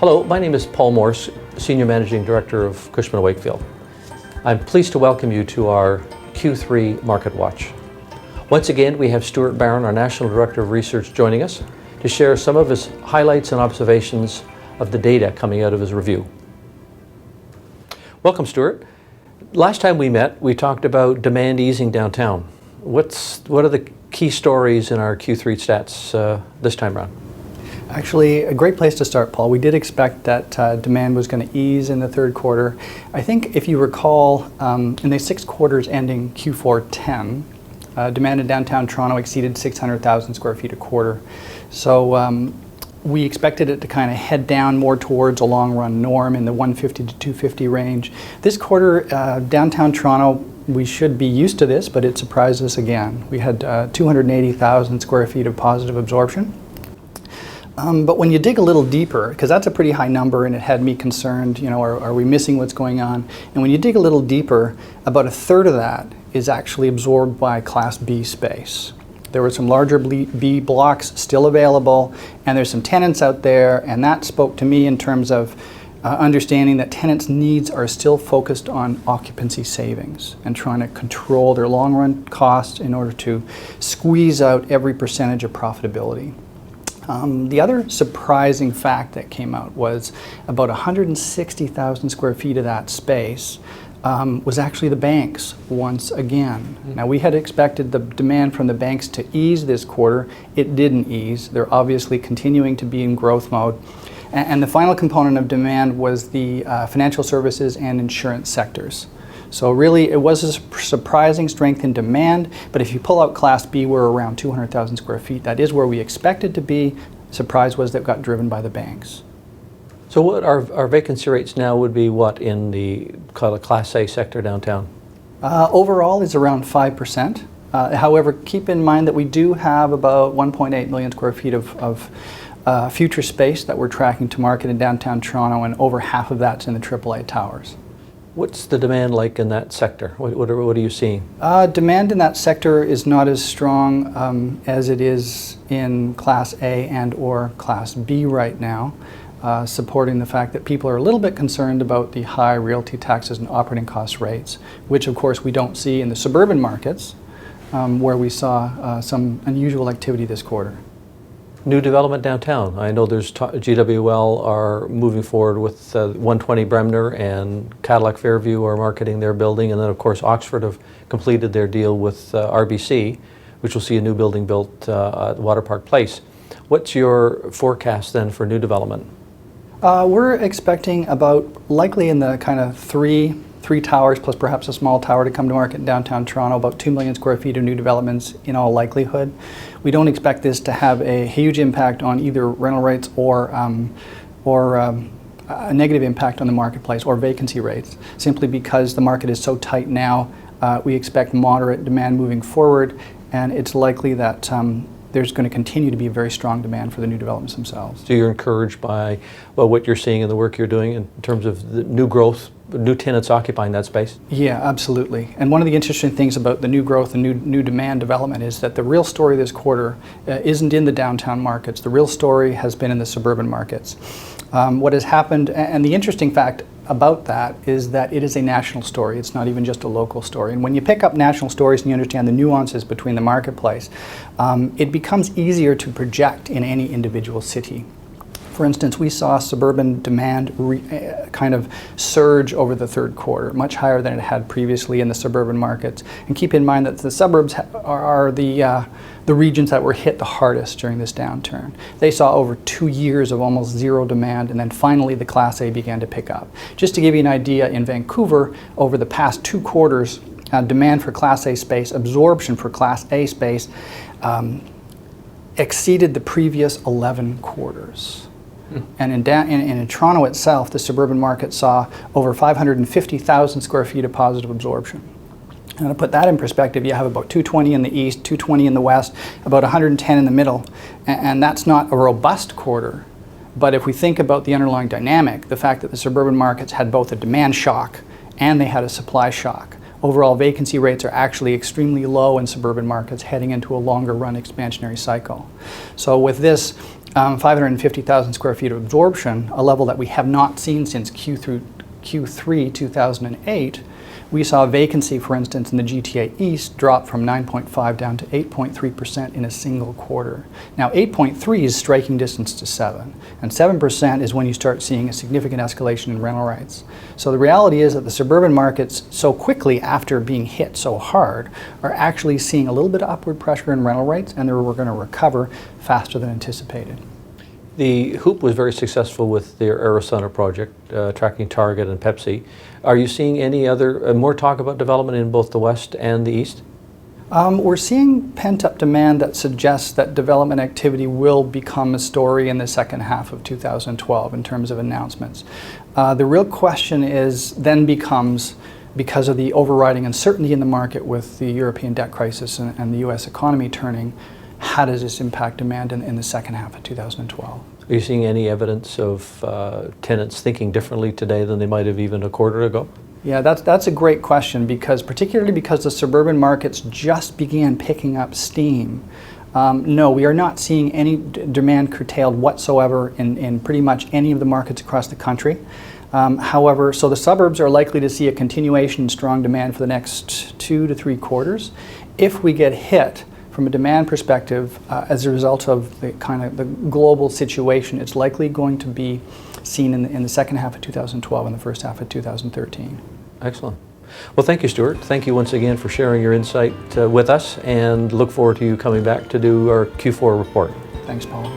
Hello, my name is Paul Morse, Senior Managing Director of Cushman Wakefield. I'm pleased to welcome you to our Q3 MarketWatch. Once again, we have Stuart Barron, our National Director of Research, joining us to share some of his highlights and observations of the data coming out of his review. Welcome, Stuart. Last time we met, we talked about demand easing downtown. What are the key stories in our Q3 stats this time around? Actually, a great place to start, Paul. We did expect that demand was going to ease in the third quarter. I think if you recall, in the 6 quarters ending Q4 10, demand in downtown Toronto exceeded 600,000 square feet a quarter. So we expected it to kind of head down more towards a long-run norm in the 150 to 250 range. This quarter, downtown Toronto, we should be used to this, but it surprised us again. We had 280,000 square feet of positive absorption. But when you dig a little deeper, because that's a pretty high number and it had me concerned, you know, are we missing what's going on? And when you dig a little deeper, about a third of that is actually absorbed by Class B space. There were some larger B blocks still available, and there's some tenants out there, and that spoke to me in terms of understanding that tenants' needs are still focused on occupancy savings and trying to control their long-run costs in order to squeeze out every percentage of profitability. The other surprising fact that came out was about 160,000 square feet of that space was actually the banks once again. Now, we had expected the demand from the banks to ease this quarter. It didn't ease. They're obviously continuing to be in growth mode. And the final component of demand was the financial services and insurance sectors. So really, it was a surprising strength in demand, but if you pull out Class B, we're around 200,000 square feet. That is where we expected to be. Surprise was that it got driven by the banks. So what our vacancy rates now would be what in the Class A sector downtown? Overall is around 5%. However, keep in mind that we do have about 1.8 million square feet of future space that we're tracking to market in downtown Toronto, and over half of that's in the AAA towers. What's the demand like in that sector? What are you seeing? Demand in that sector is not as strong as it is in Class A and or Class B right now, supporting the fact that people are a little bit concerned about the high realty taxes and operating cost rates, which of course we don't see in the suburban markets, where we saw some unusual activity this quarter. New development downtown. I know there's GWL are moving forward with 120 Bremner, and Cadillac Fairview are marketing their building, and then of course Oxford have completed their deal with RBC, which will see a new building built at Water Park Place. What's your forecast then for new development? We're expecting about likely in the kind of three towers plus perhaps a small tower to come to market in downtown Toronto, about 2 million square feet of new developments in all likelihood. We don't expect this to have a huge impact on either rental rates or a negative impact on the marketplace or vacancy rates, simply because the market is so tight now. We expect moderate demand moving forward, and it's likely that there's going to continue to be a very strong demand for the new developments themselves. So you're encouraged by what you're seeing in the work you're doing in terms of the new growth, new tenants occupying that space? Yeah, absolutely. And one of the interesting things about the new growth and new demand development is that the real story this quarter isn't in the downtown markets. The real story has been in the suburban markets. What has happened, and the interesting fact about that is that it is a national story. It's not even just a local story. And when you pick up national stories and you understand the nuances between the marketplace, it becomes easier to project in any individual city. For instance, we saw suburban demand kind of surge over the third quarter, much higher than it had previously in the suburban markets. And keep in mind that the suburbs are the regions that were hit the hardest during this downturn. They saw over 2 years of almost zero demand, and then finally the Class A began to pick up. Just to give you an idea, in Vancouver, over the past 2 quarters, demand for Class A space, absorption for Class A space, exceeded the previous 11 quarters. And in Toronto itself, the suburban market saw over 550,000 square feet of positive absorption. And to put that in perspective, you have about 220 in the east, 220 in the west, about 110 in the middle. And that's not a robust quarter. But if we think about the underlying dynamic, the fact that the suburban markets had both a demand shock and they had a supply shock, overall vacancy rates are actually extremely low in suburban markets heading into a longer run expansionary cycle. So with this, 550,000 square feet of absorption, a level that we have not seen since Q3 2008, we saw vacancy, for instance, in the GTA East drop from 9.5 down to 8.3% in a single quarter. Now, 8.3 is striking distance to 7, and 7% is when you start seeing a significant escalation in rental rates. So the reality is that the suburban markets, so quickly after being hit so hard, are actually seeing a little bit of upward pressure in rental rates, and we're going to recover faster than anticipated. The Hoop was very successful with their Arizona project, tracking Target and Pepsi. Are you seeing any other, more talk about development in both the West and the East? We're seeing pent-up demand that suggests that development activity will become a story in the second half of 2012 in terms of announcements. The real question then becomes, because of the overriding uncertainty in the market with the European debt crisis and the US economy turning, how does this impact demand in the second half of 2012? Are you seeing any evidence of tenants thinking differently today than they might have even a quarter ago? Yeah, that's a great question, particularly because the suburban markets just began picking up steam. No, we are not seeing any demand curtailed whatsoever in pretty much any of the markets across the country. However, so the suburbs are likely to see a continuation in strong demand for the next 2 to 3 quarters. If we get hit from a demand perspective, as a result of the global situation, it's likely going to be seen in the second half of 2012 and the first half of 2013. Excellent. Well, thank you, Stuart. Thank you once again for sharing your insight with us, and look forward to you coming back to do our Q4 report. Thanks, Paul.